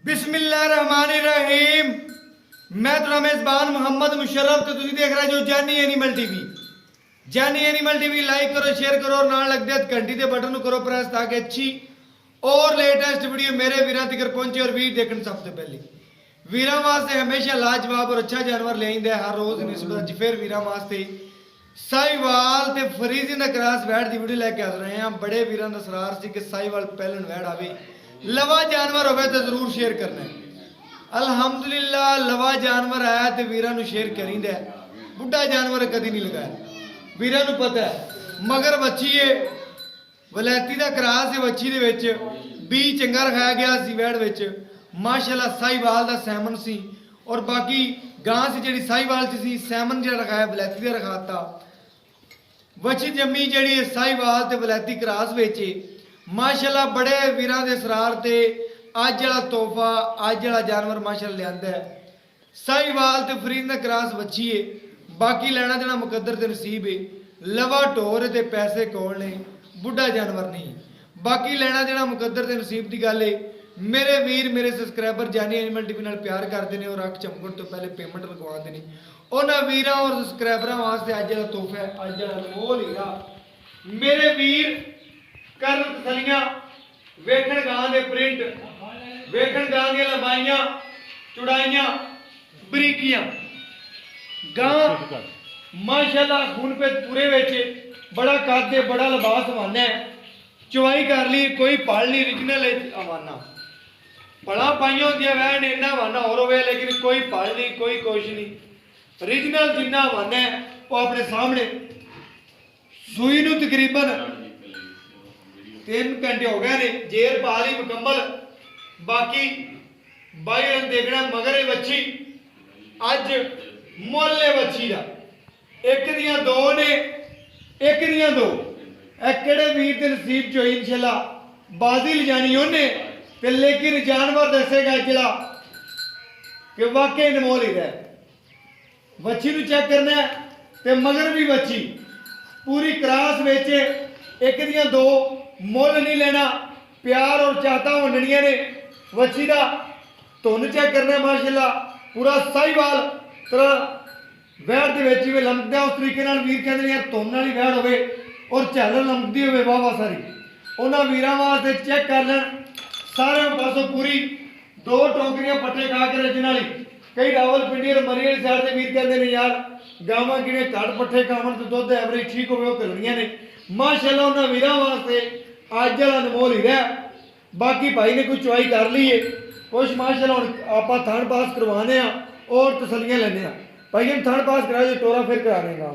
बिस्मिल्लाहिर्रहमानिर्रहीम। मैं तो मेज़बान मोहम्मद मुशर्रफ तो तुम देख रहे जो जानी एनिमल टीवी। जानी एनिमल टीवी लाइक करो, शेयर करो और नाल लगते घंटी के बटन को करो प्रेस ताकि अच्छी और लेटेस्ट वीडियो मेरे वीर तक पहुंचे और वीर देखने सबसे पहले। वीरों वास्ते हमेशा लाजवाब और अच्छा जानवर ले आइंदा है हर रोज निस्बत अज फिर वीरों वास्ते साहिवाल ते फरीजिन दा क्रॉस बैठ दी वीडियो लेके आ रहे हैं। बड़े वीरों दा सरार सी कि साहिवाल पहलन बैठ आवे लवा जानवर होवे तो जरूर शेयर करना है। अल्हम्दुलिल्लाह लवा जानवर आया तो वीरों को शेयर करींदा है। बुढ़ा जानवर कदी नहीं लगाया वीरों को पता है। मगर बच्ची है वलैती का क्रॉस है बच्ची दे विच बी चंगा रखाया गया सी वैड़ विच माशाअल्लाह साहिवाल दा सैमन सी और बाकी गां सी जिहड़ी साहिवाल च सी सैमन जिहड़ा रखाया वलैती दा रखाता। बच्ची जम्मी जिहड़ी साहिवाल ते वलैती क्रॉस विच माशाअल्लाह बड़े वीरां दे सरार ते अज वाला तोहफा अज वाला जानवर माशाअल्लाह लियांदा है। साहिवाल ते फरीद दा क्रॉस बच्ची है बाकी लेना देना मुकद्दर ते नसीब है। लवा ढोर ते पैसे कोल ने बुढ़ा जानवर नहीं बाकी लेना देना मुकद्दर ते नसीब की गल है। मेरे वीर मेरे सबसक्राइबर जानी एनिमल टीवी नाल प्यार करते हैं और अख चमकण तो पहले पेमेंट लगवाते हैं। उन्होंने वीर और सबसक्राइबरों वास्ते अज वाला तोहफा है अज वाला अनमोल हीरा। मेरे वीर कर तसलियां वेखण गां दे प्रिंट वेखण गां दी लंबाइयां चौड़ाइयां बरीकियां गां माशाअल्लाह खून पे पूरे वेचे बड़ा कादे बड़ा लिबास माना है। चुवाई कर ली कोई पढ़ ली ओरिजिनल अवाना पढ़ा पाइया होंगे वैन इन्ना अवाना और हो लेकिन कोई पढ़ ली कोई कुछ नहीं ओरिजिनल जिन्ना अवाना है वो अपने सामने। सूई नूं तकरीबन 3 घंटे हो गए ने जेर पा ली मुकम्मल। बाकी बाई देखना मगर बच्ची अज मुल है बच्ची का एक दियां दो ने एक दियां दो किहड़े वीर के नसीब चो इंशाअल्लाह बाजी ले जानी उन्हें ते लेकिन जानवर दसेगा जिला कि वाकई अनमोल ही है। बच्ची नूं चेक करना है ते मगर भी बच्ची पूरी क्रॉस बेचे एक दियां दो मुल नहीं लेना प्यार और चाहता वंडनियां ने बच्ची का धुन चेक करना माशाअल्लाह पूरा साहिवाल तरह वैड़ के विच भी लमकदा उस तरीके नाल वीर कहंदे यार धुन वाली वैड़ होवे और झालर लमकदी होवे वाह वाह सारी उन्होंने वीरां वास्ते चेक कर लैन सारे पासों पूरी 2 टोकरियां पट्टे खा के रजन वाली। कई रावलपिंडी और मरी वाली साइड के वीर कहते हैं यार गावां किने घट पट्ठे खावन तो दुध एवरेज ठीक होवे वो घलणियां ने माशाअल्लाह उन्होंने वीरां वास्ते अज वाला अनमोल ही रहा। बाकी भाई ने कोई चुवाई कर ली है कुछ माशाअल्लाह हुण आपां थण पास करवाने और तसलियां लैने भाई हम थण पास करा जो टोरा फिर करा देंगे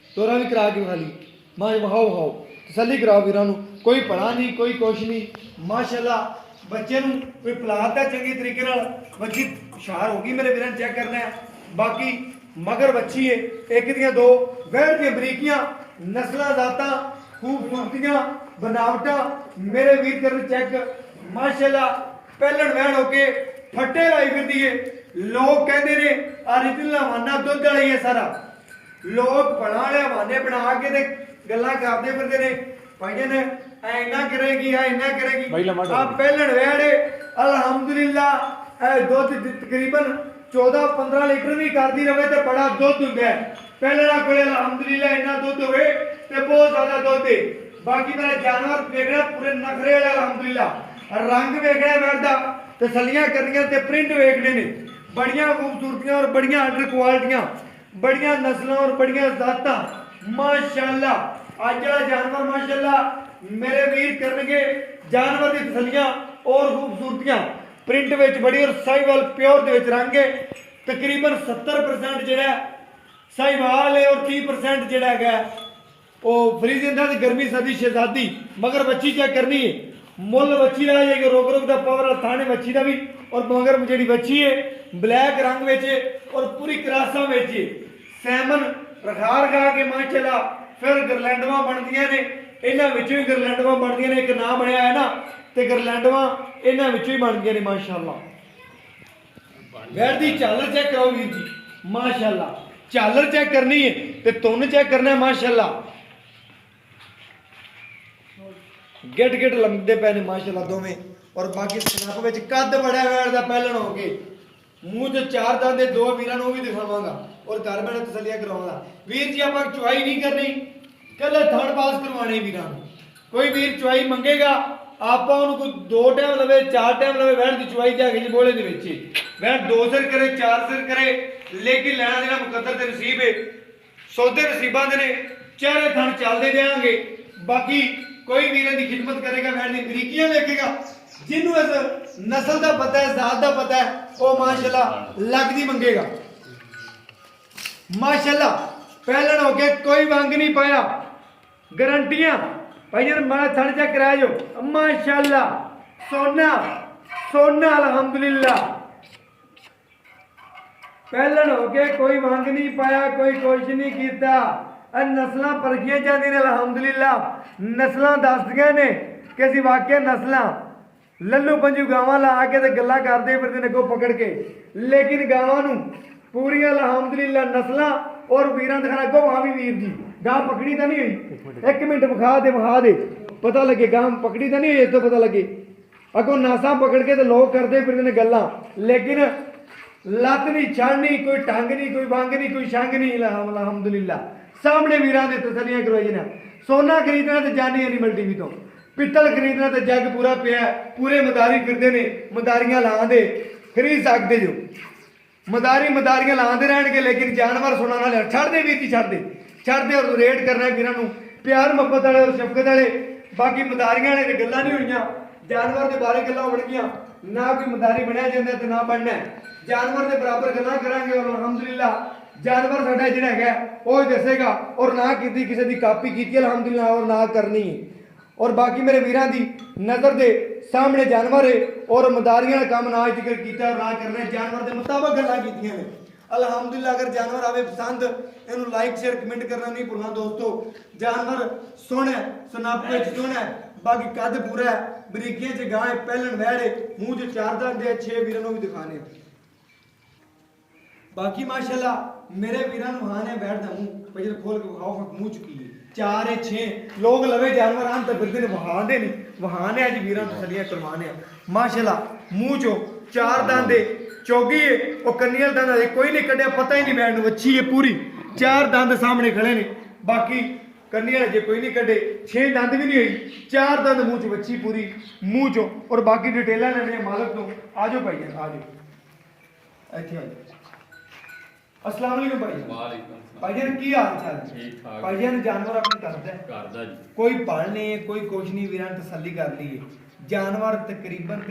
टोरा भी करा के खाली मां वहाओ वहाओ तसली कराओ वीरां नूं कोई पढ़ा नहीं कोई कुछ नहीं माशाअल्लाह बच्चे नूं कोई पलाता चंगे तरीके नाल बच्ची हुशार होगी मेरे वीरां चेक करना है। बाकी मगर बच्ची है एक दियां दो वैड़ दी बरीकियां नस्लां जातां खूबसूरतियां बनावटां मेरे वीर कर चेक माशाअल्लाह पहलण वैड़ होके फट्टे लाई फिरदी है। लोग कहते ने ओरिजिनल हवाना दुध वाला ही है सारा लोग बना वाले हवाने बना के ते गल्लां करदे फिरदे ने भाइयों ने इन्ना करेगी इन्ना करेगी आप पहलण वैड़ अल्हम्दुलिल्लाह दुध तकरीबन 14-15 लीटर भी करती रहे तो बड़ा दुध होंगे पहलना को अल्हम्दुलिल्लाह इन्ना दुध होवे ते बहुत ज्यादा दुध है। बाकी मेरा जानवर देखना पूरे नखरे वाले अल्हम्दुलिल्लाह रंग वेखना वैड़ दा तसलियां करनियां ते प्रिंट वेखने ने बड़ियां खूबसूरतियां और बड़ियां अल्टर क्वालिटियां बड़ियां नस्लों और बड़ियां जातां माशाअल्लाह अज वाला जानवर माशाअल्लाह मेरे वीर करनगे जानवर की तसलियां और खूबसूरतियां प्रिंट विच बड़ी और साहिवाल प्योर दे विच रंग है तकरीबन 70% जिहड़ा साहिवाल है और 30% जिहड़ा है वो फ्रीजिंग दा गर्मी सर्दी शहजादी मगर बच्ची चेक करनी है मुल बच्ची का है रोक रोक का पावर थाने बच्ची का भी और मगर जी बच्ची है ब्लैक रंग में और पूरी क्रासा में सैमन रखा रखा के माशाअल्लाह फिर गरलैंडवा बनदियां ने इन्हां विचों ही गरलैंडवा बनदियां ने एक नाम बनया है ना तो गरलैंडवा इन्हां विचों ही बनदियां ने माशाअल्लाह। वैड़ दी झालर चेक करो वीर जी माशाअल्लाह झालर चेक करनी है तो तुन चेक करना है माशाअल्लाह ਗਿੱਟ ਗਿੱਟ ਲੰਮਦੇ ਪਏ ਨੇ ਮਾਸ਼ਾਅੱਲਾ ਦੋਵੇਂ। ਔਰ ਬਾਕੀ ਸਨੱਪ ਵਿੱਚ ਕੱਦ ਬੜਾ ਵੈੜ ਦਾ ਪਹਿਲਣ ਹੋ ਕੇ ਮੂੰਹ 'ਚ ਚਾਰ ਦੰਦ ਦੇ ਦੋ ਵੀਰਾਂ ਨੂੰ ਵੀ ਦਿਖਾਵਾਂਗਾ ਔਰ ਘਰ ਬੈਠੇ ਤਸੱਲੀਆਂ ਕਰਵਾਵਾਂਗਾ। ਵੀਰ ਜੀ ਆਪਾਂ ਚੁਆਈ ਨਹੀਂ ਕਰਨੀ, ਕੱਲੇ ਥਣ ਪਾਸ ਕਰਵਾਣੇ ਵੀਰਾਂ ਨੂੰ। ਕੋਈ ਵੀਰ ਚੁਆਈ ਮੰਗੇਗਾ ਆਪਾਂ ਉਹਨੂੰ ਕੋਈ 2 ਟਾਈਮ ਲਵੇ 4 ਟਾਈਮ ਲਵੇ ਵੈੜ ਦੀ ਚੁਆਈ ਜਾ ਕੇ ਜੀ ਬੋਲੇ ਦੇ ਵਿੱਚ ਵੈੜ 2 ਸਿਰ ਕਰੇ 4 ਸਿਰ ਕਰੇ, ਲੇਕਿਨ ਲੈਣਾ ਦੇਣਾ ਮੁਕੱਦਰ ਤੇ ਨਸੀਬ ਹੈ। ਸੌਦੇ ਨਸੀਬਾਂ ਦੇ ਨੇ, ਚਾਰੇ ਥਣ ਚੱਲਦੇ ਜਾਣਗੇ। ਬਾਕੀ ਕੋਈ ਵੀਰਾਂ ਦੀ ਖਿਦਮਤ ਕਰੇਗਾ, ਵੈੜ ਦੀ ਬਰੀਕੀਆਂ ਵੇਖੇਗਾ, ਜਿਹਨੂੰ ਇਸ ਨਸਲ ਦਾ ਪਤਾ ਹੈ, ਜ਼ਾਤ ਦਾ ਪਤਾ ਹੈ, ਉਹ ਮਾਸ਼ਾਅੱਲਾ ਲੱਗਦੀ ਮੰਗੇਗਾ। ਮਾਸ਼ਾਅੱਲਾ ਪਹਿਲਣ ਹੋ ਕੇ ਕੋਈ ਵੰਗ ਨਹੀਂ ਪਾਇਆ, ਗਰੰਟੀਆਂ ਭਾਈ ਜਨ ਮੈਂ ਥਣ ਚੈੱਕ ਕਰਾ ਜੋ ਮਾਸ਼ਾਅੱਲਾ ਸੋਨਾ ਸੋਨਾ ਅਲਹਮਦੁਲਿल्लाह। ਪਹਿਲਣ ਹੋ ਕੇ ਕੋਈ ਵੰਗ ਨਹੀਂ ਪਾਇਆ, ਕੋਈ ਕੋਸ਼ਿਸ਼ ਨਹੀਂ ਕੀਤਾ। ਇਹ ਨਸਲਾਂ ਪਰਖੀਆਂ ਜਾਂਦੀਆਂ ਨੇ ਅਲਹਮਦੁਲਿल्लाह। ਨਸਲਾਂ ਦੱਸਦੀਆਂ ਨੇ ਕਿ ਅਸੀਂ ਵਾਕਿਆ ਨਸਲਾਂ ਲੱਲੂ ਪੰਜੂ ਗਾਵਾਂ ਲਾ ਕੇ ਤੇ ਗੱਲਾਂ ਕਰਦੇ ਫਿਰਦੇ ਨੇ ਅੱਗੋਂ ਪਕੜ ਕੇ, ਲੇਕਿਨ ਗਾਵਾਂ ਨੂੰ ਪੂਰੀਆਂ ਅਲਹਮਦੁਲਿल्लाह ਨਸਲਾਂ ਔਰ ਵੀਰਾਂ ਦਿਖਾਣਾ। ਅੱਗੋਂ ਵਹਾਂ ਵੀ ਵੀਰ ਜੀ ਗਾਂ ਪਕੜੀ ਤਾਂ ਨਹੀਂ ਹੋਈ, 1 ਮਿੰਟ ਵਿਖਾ ਦੇ ਪਤਾ ਲੱਗੇ ਗਾਂ ਪਕੜੀ ਤਾਂ ਨਹੀਂ ਹੋਈ, ਇੱਥੋਂ ਪਤਾ ਲੱਗੇ। ਅੱਗੋਂ ਨਾਸਾਂ ਪਕੜ ਕੇ ਤੇ ਲੋਕ ਕਰਦੇ ਫਿਰਦੇ ਨੇ ਗੱਲਾਂ, ਲੇਕਿਨ ਲੱਤ ਨਹੀਂ ਛੜਨੀ, ਕੋਈ ਟੰਗ ਨਹੀਂ, ਕੋਈ ਵੰਗ ਨਹੀਂ, ਕੋਈ ਛੰਗ ਨਹੀਂ। ਅਲਹਮਦੁਲਿल्लाह ਸਾਹਮਣੇ ਵੀਰਾਂ ਦੇ ਤਸੱਲੀਆਂ ਕਰਵਾਈ ਨਾ। ਸੋਨਾ ਖਰੀਦਣਾ ਤੇ ਜਾਨੀ ਐਨੀਮਲ ਟੀਵੀ ਤੋਂ, ਪਿੱਤਲ ਖਰੀਦਣਾ ਤੇ ਜੱਗ ਪੂਰਾ ਪਿਆ। ਪੂਰੇ ਮਦਾਰੀ ਫਿਰਦੇ ਨੇ, ਮਦਾਰੀਆਂ ਲਾਉਂਦੇ ਖਰੀਦ ਸਕਦੇ ਜੋ। ਮਦਾਰੀਆਂ ਲਾਉਂਦੇ ਰਹਿਣਗੇ, ਲੇਕਿਨ ਜਾਨਵਰ ਸੁਣਨ ਵਾਲੇ ਛੱਡਦੇ ਵੀਰ ਜੀ, ਛੱਡਦੇ ਔਰ ਰੇਟ ਕਰਨਾ ਵੀਰਾਂ ਨੂੰ ਪਿਆਰ ਮੁਹੱਬਤ ਵਾਲੇ ਔਰ ਸ਼ਫਕਤ ਵਾਲੇ। ਬਾਕੀ ਮਦਾਰੀਆਂ ਨੇ ਤੇ ਗੱਲਾਂ ਨਹੀਂ ਹੋਈਆਂ, ਜਾਨਵਰ ਦੇ ਬਾਰੇ ਗੱਲਾਂ ਹੋਣਗੀਆਂ। ਨਾ ਕੋਈ ਮਦਾਰੀ ਬਣਿਆ ਜਾਂਦਾ ਤੇ ਨਾ ਬਣਨਾ, ਜਾਨਵਰ ਦੇ ਬਰਾਬਰ ਗੱਲਾਂ ਕਰਾਂਗੇ। ਔਰ ਅਲਹਮਦੁਲਿल्लाह ਜਾਨਵਰ ਸਾਡਾ ਜਿਹੜਾ ਹੈਗਾ ਉਹ ਦੱਸੇਗਾ। ਔਰ ਨਾ ਕੀਤੀ ਕਿਸੇ ਦੀ ਕਾਪੀ ਕੀਤੀ ਅਲਹਮਦੁਲਿल्लाह, ਔਰ ਨਾ ਕਰਨੀ ਹੈ। ਔਰ ਬਾਕੀ ਮੇਰੇ ਵੀਰਾਂ ਦੀ ਨਜ਼ਰ ਦੇ ਸਾਹਮਣੇ ਜਾਨਵਰ ਹੈ ਔਰ ਮਦਾਰੀਆਂ ਦਾ ਕੰਮ ਨਾ ਜ਼ਿਕਰ ਕੀਤਾ ਔਰ ਨਾ ਕਰਨਾ, ਜਾਨਵਰ ਦੇ ਮੁਤਾਬਕ ਗੱਲਾਂ ਕੀਤੀਆਂ ਨੇ ਅਲਹਮਦੁਲਿल्लाह। ਅਗਰ ਜਾਨਵਰ ਆਵੇ ਪਸੰਦ, ਇਹਨੂੰ ਲਾਈਕ ਸ਼ੇਅਰ ਕਮੈਂਟ ਕਰਨਾ ਨਹੀਂ ਭੁੱਲਣਾ ਦੋਸਤੋ। ਜਾਨਵਰ ਸੋਹਣਾ, ਸਨੱਪ ਵਿੱਚ ਸੋਹਣਾ, ਬਾਕੀ ਕੱਦ ਪੂਰਾ ਹੈ, ਬਰੀਕੀਆਂ 'ਚ ਗਾਂ ਹੈ, ਪਹਿਲਣ ਵੈੜ ਹੈ, ਮੂੰਹ 'ਚ ਚਾਰ ਦੰਦ ਦੇ 6 ਵੀਰਾਂ ਨੂੰ ਵੀ ਦਿਖਾਣੇ। ਬਾਕੀ ਮਾਸ਼ਾਅੱਲਾ ਮੇਰੇ ਵੀਰਾਂ ਨੂੰ ਹਾਂ ਨੇ ਵੈੜ ਦਾ ਮੂੰਹ ਪਹਿਲੇ ਖੋਲ ਕੇ ਵਿਖਾਓ, ਮੂੰਹ ਚੁੱਕੀ ਹੈ 4 6 ਲੋਕ ਲਵੇ ਜਾਨਵਰ ਆਮ ਤਾਂ ਫਿਰਦੇ ਨੇ ਵਹਾਉਂਦੇ ਨਹੀਂ, ਵਹਾਨੇ ਅੱਜ ਵੀਰਾਂ ਤੋਂ ਸਲੀਆਂ ਕਰਵਾਣੇ ਆ। ਮਾਸ਼ਾਅੱਲਾ ਮੂੰਹ 'ਚੋਂ 4 ਦੰਦ ਦੇ ਚੋਗੀ ਹੈ, ਉਹ ਕੰਨੀਆਂ ਦੰਦ ਦੇ ਕੋਈ ਨਹੀਂ ਕੱਢਿਆ, ਪਤਾ ਹੀ ਨਹੀਂ ਵੈੜ ਨੂੰ ਵੱਛੀ ਹੈ ਪੂਰੀ। 4 ਦੰਦ ਸਾਹਮਣੇ ਖੜੇ ਨੇ, ਬਾਕੀ ਕੰਨੀਆਂ ਜੇ ਕੋਈ ਨਹੀਂ ਕੱਢੇ, 6 ਦੰਦ ਵੀ ਨਹੀਂ ਹੋਈ, 4 ਦੰਦ ਮੂੰਹ 'ਚ ਵੱਛੀ ਪੂਰੀ ਮੂੰਹ 'ਚੋਂ। ਔਰ ਬਾਕੀ ਡਿਟੇਲਾਂ ਲੈਣੀਆਂ ਮਾਲਕ ਤੋਂ। ਆਜੋ ਭਾਈ ਜਾਨ, ਆਜੋ ਇੱਥੇ ਆਜੋ। अस्सलाम वालेकुम भाई। वालेकुम भाईजान की हाल चाल? ठीक ठाक। भाईजान जानवर अपने करदा जी, कोई पाल नहीं है, कोई कुछ नहीं, वीरां तसल्ली कर ली है। जानवर तकरीबन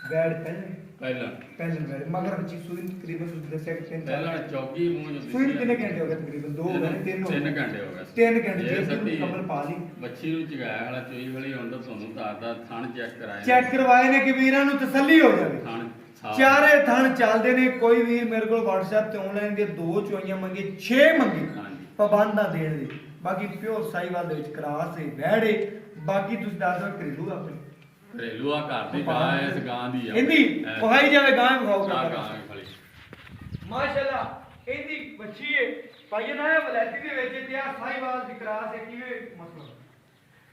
बैड पहले बैड मगर बच्ची सुई तकरीबन दस्या कि 3 पहला चौकी मुंह जो सुई कितने घंटे हो गए? तकरीबन 2 हो गए, 3 घंटे हो गए। 3 घंटे जे खबर पा ली ਬੱਚੀ ਨੂੰ ਚਗਾਇਆ ਵਾਲਾ ਚੋਈ ਵਾਲੀ ਹੁੰਦਾ, ਤੁਹਾਨੂੰ ਤਾਰਦਾ ਥਣ ਚੈੱਕ ਕਰਵਾਏ ਨੇ ਕਿ ਵੀਰਾਂ ਨੂੰ ਤਸੱਲੀ ਹੋ ਜਾਵੇ। ਥਣ ਚਾਰੇ ਥਣ ਚੱਲਦੇ ਨੇ। ਕੋਈ ਵੀਰ ਮੇਰੇ ਕੋਲ WhatsApp ਤੇ ਆਨਲਾਈਨ ਦੇ 2 ਚੋਈਆਂ ਮੰਗੇ, 6 ਮੰਗੇ ਪਾਬੰਦਾਂ ਦੇਣ ਦੇ। ਬਾਕੀ ਪਿਓਰ ਸਾਈਵਾਲ ਦੇ ਵਿੱਚ ਕਰਾਸ ਹੈ, ਵੈੜ ਹੈ। ਬਾਕੀ ਤੁਸੀਂ ਦੱਸ ਦਿਓ ਘਰੇਲੂ ਆਪਣੀ ਘਰੇਲੂ ਆ ਘਰ ਦੀ ਗਾਂ ਹੈ, ਇਸ ਗਾਂ ਦੀ ਆ ਇਹਦੀ ਪਹਾਈ ਜਾਵੇ ਗਾਂ ਵਿਖਾਓ ਗਾਂ ਖਾਲੀ ਮਾਸ਼ਾਅੱਲਾ। ਇਹਦੀ ਬੱਚੀ ਹੈ ਭਾਈ ਨਾ ਵਲੈਤੀ ਦੇ ਵਿੱਚ ਤੇ ਆ ਸਾਈਵਾਲ ਦੀ ਕਰਾਸ ਹੈ। ਕਿਵੇਂ ਮਸਲਾ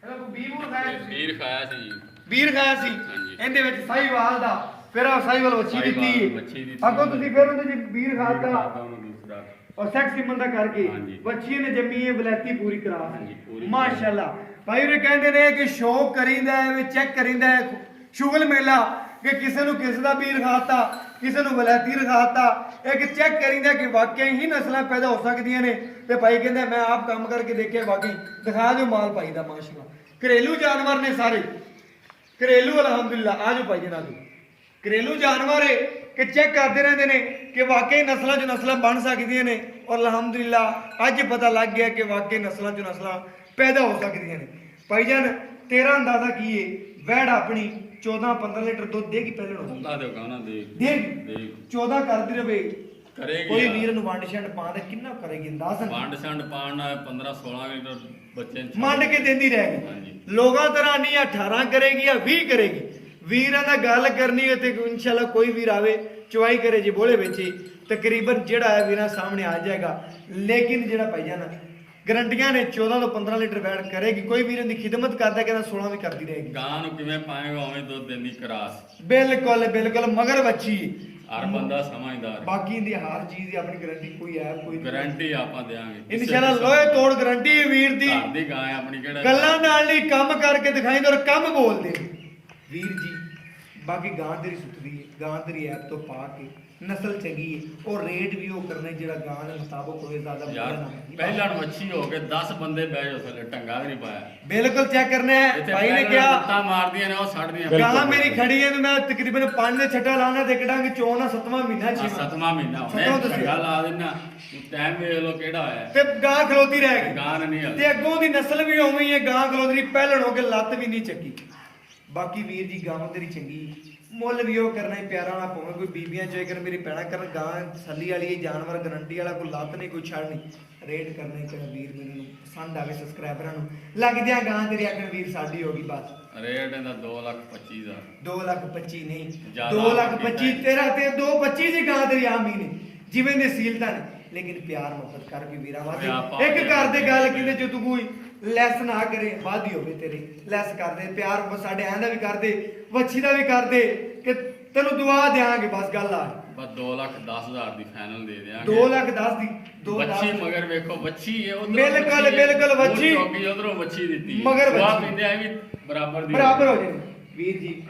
ਇਹਦਾ ਕੋਈ ਵੀਰ ਖਾਇਆ ਸੀ ਵੀਰ ਖਾਇਆ ਸੀ ਇਹਦੇ ਵਿੱਚ ਸਾਈਵਾਲ ਦਾ, ਫਿਰ ਆ ਸਾਈਵਾਲ ਵੱਛੀ ਦਿੱਤੀ। ਅੱਗੋਂ ਤੁਸੀਂ ਫਿਰ ਉਹਦੇ ਚ ਵੀਰ ਖਾਤਾ ਔਰ ਸੈਕਸ ਸਿਮਨ ਦਾ ਕਰਕੇ ਵੱਛੀ ਨੇ ਜੰਮੀ ਹੈ ਵਲੈਤੀ ਪੂਰੀ ਕਰਾਸ ਮਾਸ਼ਾਅੱਲਾ। ਭਾਈ ਉਹ ਕਹਿੰਦੇ ਨੇ ਕਿ ਸ਼ੌਕ ਕਰੀਂਦਾ ਹੈ, ਚੈੱਕ ਕਰੀਂਦਾ ਹੈ ਸ਼ੁਗਲ ਮੇਲਾ ਕਿ ਕਿਸੇ ਨੂੰ ਕਿਸ ਦਾ ਵੀਰ ਖਾਤਾ, ਕਿਸੇ ਨੂੰ ਵਲੈਤੀ ਰਖਾਤਾ। ਇੱਕ ਚੈੱਕ ਕਰੀਂਦਾ ਕਿ ਵਾਕਿਆ ਹੀ ਨਸਲਾਂ ਪੈਦਾ ਹੋ ਸਕਦੀਆਂ ਨੇ। ਤੇ ਭਾਈ ਕਹਿੰਦਾ ਮੈਂ ਆਪ ਕੰਮ ਕਰਕੇ ਦੇਖਿਆ, ਵਾਕਈ ਦਿਖਾ ਦਿਓ ਮਾਲ ਭਾਈ ਦਾ ਮਾਸ਼ਾਅੱਲਾ। ਘਰੇਲੂ ਜਾਨਵਰ ਨੇ ਸਾਰੇ, ਘਰੇਲੂ ਅਲਹਮਦੁਲਿल्लाह। ਆਜੋ ਭਾਈ ਜਨਾਬ ਘਰੇਲੂ ਜਾਨਵਰ ਹੈ ਕਿ ਚੈੱਕ ਕਰਦੇ ਰਹਿੰਦੇ ਨੇ ਕਿ ਵਾਕਈ ਨਸਲਾਂ 'ਚ ਨਸਲਾਂ ਬਣ ਸਕਦੀਆਂ ਨੇ। ਔਰ ਅਲਹਮਦੁਲਿल्लाह ਅੱਜ ਪਤਾ ਲੱਗ ਗਿਆ ਕਿ ਵਾਕਈ ਨਸਲਾਂ 'ਚ ਨਸਲਾਂ ਪੈਦਾ ਹੋ ਸਕਦੀਆਂ ਨੇ। ਭਾਈਜਾਨ ਤੇਰਾ ਅੰਦਾਜ਼ਾ ਕੀ ਹੈ? ਵੈੜ ਆਪਣੀ 14-15 ਲੀਟਰ ਦੁੱਧ ਦੇਗੀ ਪਹਿਲੇ ਨੂੰ? ਅੱਲਾ ਦੇ ਗਾਣਾ ਦੇ 14 ਕਰਦੀ ਰਵੇ ਕਰੇਗੀ। ਕੋਈ ਵੀਰ ਨੂੰ ਵੰਡ ਛੰਡ ਪਾ ਦੇ ਕਿੰਨਾ ਕਰੇਗੀ ਅੰਦਾਜ਼ਨ? ਵੰਡ ਛੰਡ ਪਾਣ ਨਾਲ 15-16 ਲੀਟਰ ਬੱਚੇ ਮੰਡ ਕੇ ਦਿੰਦੀ ਰਹੇਗੀ। ਲੋਕਾਂ ਤਰ੍ਹਾਂ ਨਹੀਂ 18 ਕਰੇਗੀ ਜਾਂ 20 ਕਰੇਗੀ। ਵੀਰਾਂ ਦਾ ਗੱਲ ਕਰਨੀ ਹੈ ਤੇ ਇਨਸ਼ਾਅੱਲਾ ਕੋਈ ਵੀਰ ਆਵੇ ਚੁਆਈ ਕਰੇ ਜੀ ਬੋਲੇ ਵਿੱਚ ਤਕਰੀਬਨ ਜਿਹੜਾ ਹੈ ਵੀਰਾਂ ਸਾਹਮਣੇ ਆ ਜਾਏਗਾ। ਲੇਕਿਨ ਜਿਹੜਾ ਭਾਈਜਾਨ ਗਰੰਟੀਆਂ ਨੇ 14 ਤੋਂ 15 ਲੀਟਰ ਵੈਟ ਕਰੇਗੀ। ਕੋਈ ਵੀਰ ਦੀ ਖਿਦਮਤ ਕਰਦਾ ਕਹਿੰਦਾ 16 ਵੀ ਕਰਦੀ ਰਹੇਗੀ। ਗਾਂ ਨੂੰ ਕਿਵੇਂ ਪਾਏਗਾ ਉਵੇਂ ਦੁੱਧ ਦਿੰਦੀ ਕਰਾਸ। ਬਿਲਕੁਲ ਬਿਲਕੁਲ ਮਗਰ ਬੱਚੀ ਹਰ ਬੰਦਾ ਸਮਝਦਾਰ ਹੈ। ਬਾਕੀ ਦੀ ਹਰ ਚੀਜ਼ ਦੀ ਆਪਣੀ ਗਾਰੰਟੀ ਕੋਈ ਹੈ ਕੋਈ ਗਾਰੰਟੀ ਆਪਾਂ ਦੇਵਾਂਗੇ ਇਨਸ਼ਾਅੱਲਾ ਲੋਹੇ ਤੋੜ ਗਾਰੰਟੀ ਹੈ ਵੀਰ ਦੀ। ਘਰ ਦੀ ਗਾਂ ਹੈ ਆਪਣੀ, ਕਿਹੜਾ ਗੱਲਾਂ ਨਾਲ ਨਹੀਂ ਕੰਮ ਕਰਕੇ ਦਿਖਾਈਂਦੇ ਔਰ ਕੰਮ ਬੋਲਦੇ ਵੀਰ ਜੀ। ਬਾਕੀ ਗਾਂ ਤੇਰੀ ਸੁਥਰੀ ਹੈ, ਗਾਂ ਤੇਰੀ ਐਪ ਤੋਂ ਪਾ ਕੇ ਨਸਲ ਚੰਗੀ ਹੈ ਔਰ ਰੇਟ ਵੀ ਉਹ ਕਰਨੇ ਜਿਹੜਾ ਗਾਂ ਦੇ ਮੁਤਾਬਕ ਹੋਵੇ। ਜ਼ਿਆਦਾ ਯਾਰ ਪਹਿਲਾਂ ਮੱਛੀ ਹੋ ਕੇ 10 ਬੰਦੇ ਬਹਿ ਜਾਓ ਥੱਲੇ, ਟੰਗਾ ਵੀ ਨਹੀਂ ਪਾਇਆ। ਬਿਲਕੁਲ ਚੈੱਕ ਕਰਨਾ ਹੈ। ਇੱਥੇ ਭਾਈ ਨੇ ਪਹਿਲਾਂ ਕਿਹਾ ਲੱਤਾਂ ਮਾਰਦੀਆਂ ਨੇ ਉਹ ਛੱਡਦੀਆਂ। ਗਾਂ ਮੇਰੀ ਖੜੀ ਹੈ ਤੇ ਮੈਂ ਤਕਰੀਬਨ 5 ਦੇ ਛੱਟਾ ਲਾਣਾ ਤੇ ਕਿਡਾਂਗੇ ਚੋਣਾ 7ਵਾਂ ਮਹੀਨਾ 6ਵਾਂ 7ਵਾਂ ਮਹੀਨਾ ਸੱਤਵਾਂ ਹੋਣਾ ਦੱਸਿਆ। ਟੰਗਾ ਲਾ ਦੇਣਾ। ਟਾਈਮ ਵੇਖ ਲੋ ਕਿਹੜਾ ਹੋਇਆ ਤੇ ਗਾਂ ਖਲੋਤੀ ਰਹਿ ਗਈ ਗਾਂ ਨਹੀਂ ਹਲ ਤੇ ਅੱਗੋਂ ਦੀ ਨਸਲ ਵੀ ਉਵੇਂ ਹੀ ਹੈ। ਗਾਂ ਖਲੋਤੀ ਪਹਿਲਣ ਹੋ ਕੇ ਲੱਤ ਵੀ ਨਹੀਂ ਚੱਕੀ। ਬਾਕੀ ਵੀਰ ਜੀ ਗਾਂ ਤੇਰੀ ਚੰਗੀ, ਮੁੱਲ ਵੀ ਉਹ ਕਰਨਾ ਹੀ ਪਿਆਰਾ ਨਾ ਪਵੇ। ਕੋਈ ਬੀਬੀਆਂ ਚੋਏ ਕਰ ਮੇਰੀ ਭੈਣਾ ਕਰਨ ਗਾਂ ਸੱਲੀ ਵਾਲੀ ਇਹ ਜਾਨਵਰ ਗਰੰਟੀ ਵਾਲਾ, ਕੋਈ ਲੱਤ ਨਹੀਂ ਕੋਈ ਛੜ ਨਹੀਂ। ਰੇਟ ਕਰਨਾ ਕਰ ਵੀਰ ਮੈਨੂੰ ਪਸੰਦ ਆਵੇ ਸਬਸਕ੍ਰਾਈਬਰਾਂ ਨੂੰ ਲੱਗਦਿਆਂ ਗਾਂ ਤੇਰੀ ਆਖਣ ਵੀਰ ਸਾਡੀ ਹੋ ਗਈ ਬਸ। ਰੇਟ ਇਹਦਾ 2,25,000 2,25,000 ਨਹੀਂ ਜ਼ਿਆਦਾ 2,25,000 ਤੇਰਾ ਤੇ 2,25,000 ਦੀ ਗਾਂ ਤੇਰੀ ਆਮੀ ਨੇ ਜਿਵੇਂ ਦੇ ਸੀਲਤਾ ਨੇ। ਲੇਕਿਨ ਪਿਆਰ ਮੁਹੱਬਤ ਕਰ ਵੀ ਵੀਰਾ ਵਾਦੀ ਇੱਕ ਘਰ ਦੇ ਗੱਲ ਕਹਿੰਦੇ ਜੋ ਤੂੰ ਕੋਈ ਲੈਸ ਨਾ ਕਰੇ ਵਾਦੀ ਹੋਵੇ ਤੇਰੇ ਲੈਸ ਕਰਦੇ ਪਿਆਰ ਸਾਡੇ ਐਂ ਦਾ ਵੀ ਕਰਦੇ ਵੱਛੀ ਦਾ ਵੀ ਕਰਦੇ ਕਿ ਤੈਨੂੰ ਦੁਆ ਦੇਾਂਗੇ ਬਸ ਗੱਲ ਆ। ਬਸ 2,10,000 ਦੀ ਫਾਈਨਲ ਦੇ ਦਿਆਂਗੇ। 2,10,000 ਦੀ ਬੱਚੀ ਮਗਰ ਵੇਖੋ ਬੱਚੀ ਹੈ ਉਧਰੋਂ ਬਿਲਕੁਲ ਬੱਚੀ ਚੌਕੀ ਉਧਰੋਂ ਬੱਚੀ ਦਿੱਤੀ ਮਗਰ ਦੁਆ ਬੱਚੀ ਪੀਂਦੇ ਆ ਵੀ ਬਰਾਬਰ ਦੀ ਹੋ ਜਾਏ। ਵੀਰ ਜੀ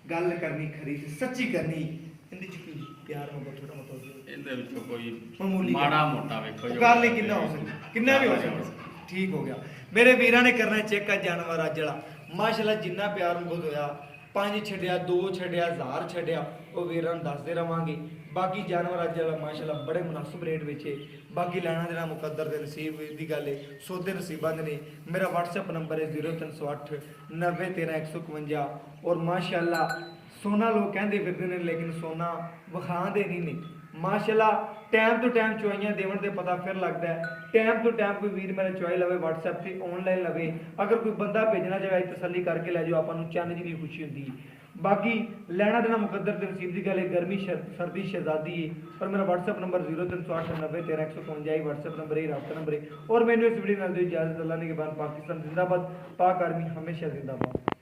ਗੱਲ ਕਰਨੀ ਖਰੀ ਸੱਚੀ ਕਰਨੀ ਇਹਦੇ ਚ ਕੀ ਪਿਆਰ ਮੁਹੱਬਤ ਥੋੜਾ ਮੋਟਾ ਇਹਦੇ ਵਿੱਚੋਂ ਕੋਈ ਮਾਮੂਲੀ ਮਾੜਾ ਮੋਟਾ ਵੇਖੋ ਕਰ ਲਈ ਕਿੰਨਾ ਹੋ ਸਕਦਾ ਕਿੰਨਾ ਵੀ ਹੋ ਸਕਦਾ। ਠੀਕ ਹੋ ਗਿਆ ਮੇਰੇ ਵੀਰਾਂ ਨੇ ਕਰਨਾ ਚੈੱਕ ਆ ਜਾਨਵਰ ਅੱਜ ਵਾਲਾ ਮਾਸ਼ਾਅੱਲਾ ਜਿੰਨਾ ਪਿਆਰ ਮੁਹੱਬਤ ਹੋਇਆ 5 ਛੱਡਿਆ 2 ਛੱਡਿਆ 1000 ਛੱਡਿਆ ਉਹ ਵੀਰਾਂ ਨੂੰ ਦੱਸਦੇ ਰਵਾਂਗੇ। ਬਾਕੀ ਜਾਨਵਰ ਅੱਜ ਵਾਲਾ ਮਾਸ਼ਾਅੱਲਾ ਬੜੇ ਮੁਨਾਸਿਬ ਰੇਟ ਵਿੱਚ ਹੈ। ਬਾਕੀ ਲੈਣਾ ਦੇਣਾ ਮੁਕੱਦਰ ਦੇ ਨਸੀਬ ਦੀ ਗੱਲ ਹੈ। ਸੌਦੇ ਨਸੀਬਾਂ ਦੇ ਨੇ। ਮੇਰਾ WhatsApp ਨੰਬਰ ਹੈ 0308 9013 ਔਰ ਮਾਸ਼ਾਅੱਲਾ ਸੋਨਾ ਲੋਕ ਕਹਿੰਦੇ ਫਿਰਦੇ ਨੇ ਲੇਕਿਨ ਸੋਨਾ ਵਿਖਾਉਂਦੇ ਨਹੀਂ ਨੇ। ਮਾਸ਼ਾਅੱਲਾ ਟਾਈਮ ਤੋਂ ਟਾਈਮ ਚੁਆਈਆਂ ਦੇਵਣ ਦੇ ਪਤਾ ਫਿਰ ਲੱਗਦਾ ਹੈ। ਟਾਈਮ ਤੋਂ ਟਾਈਮ ਕੋਈ ਵੀਰ ਮੇਰਾ ਚੁਆਈ ਲਵੇ WhatsApp ਤੇ ਆਨਲਾਈਨ ਲਵੇ। ਅਗਰ ਕੋਈ ਬੰਦਾ ਭੇਜਣਾ ਚਾਹੇ ਤਸੱਲੀ ਕਰਕੇ ਲੈ ਜਾਓ ਆਪਾਂ ਨੂੰ ਚੰਨ ਜਿੰਨੀ ਖੁਸ਼ੀ ਹੁੰਦੀ ਹੈ। ਬਾਕੀ ਲੈਣਾ ਦੇਣਾ ਮੁਕੱਦਰ ਤੇ ਨਸੀਬ ਦੀ ਗੱਲ ਹੈ। ਗਰਮੀ ਸਰਦੀ ਸ਼ਹਿਜ਼ਾਦੀ ਹੈ। ਪਰ ਮੇਰਾ WhatsApp ਨੰਬਰ 0308 9013 WhatsApp ਨੰਬਰ ਹੈ ਰਾਬਤਾ ਨੰਬਰ ਹੈ। और मैंने इस वीडियो में इजाजत अल्लाह ने के बाद पाकिस्तान जिंदाबाद पाक आर्मी हमेशा जिंदाबाद।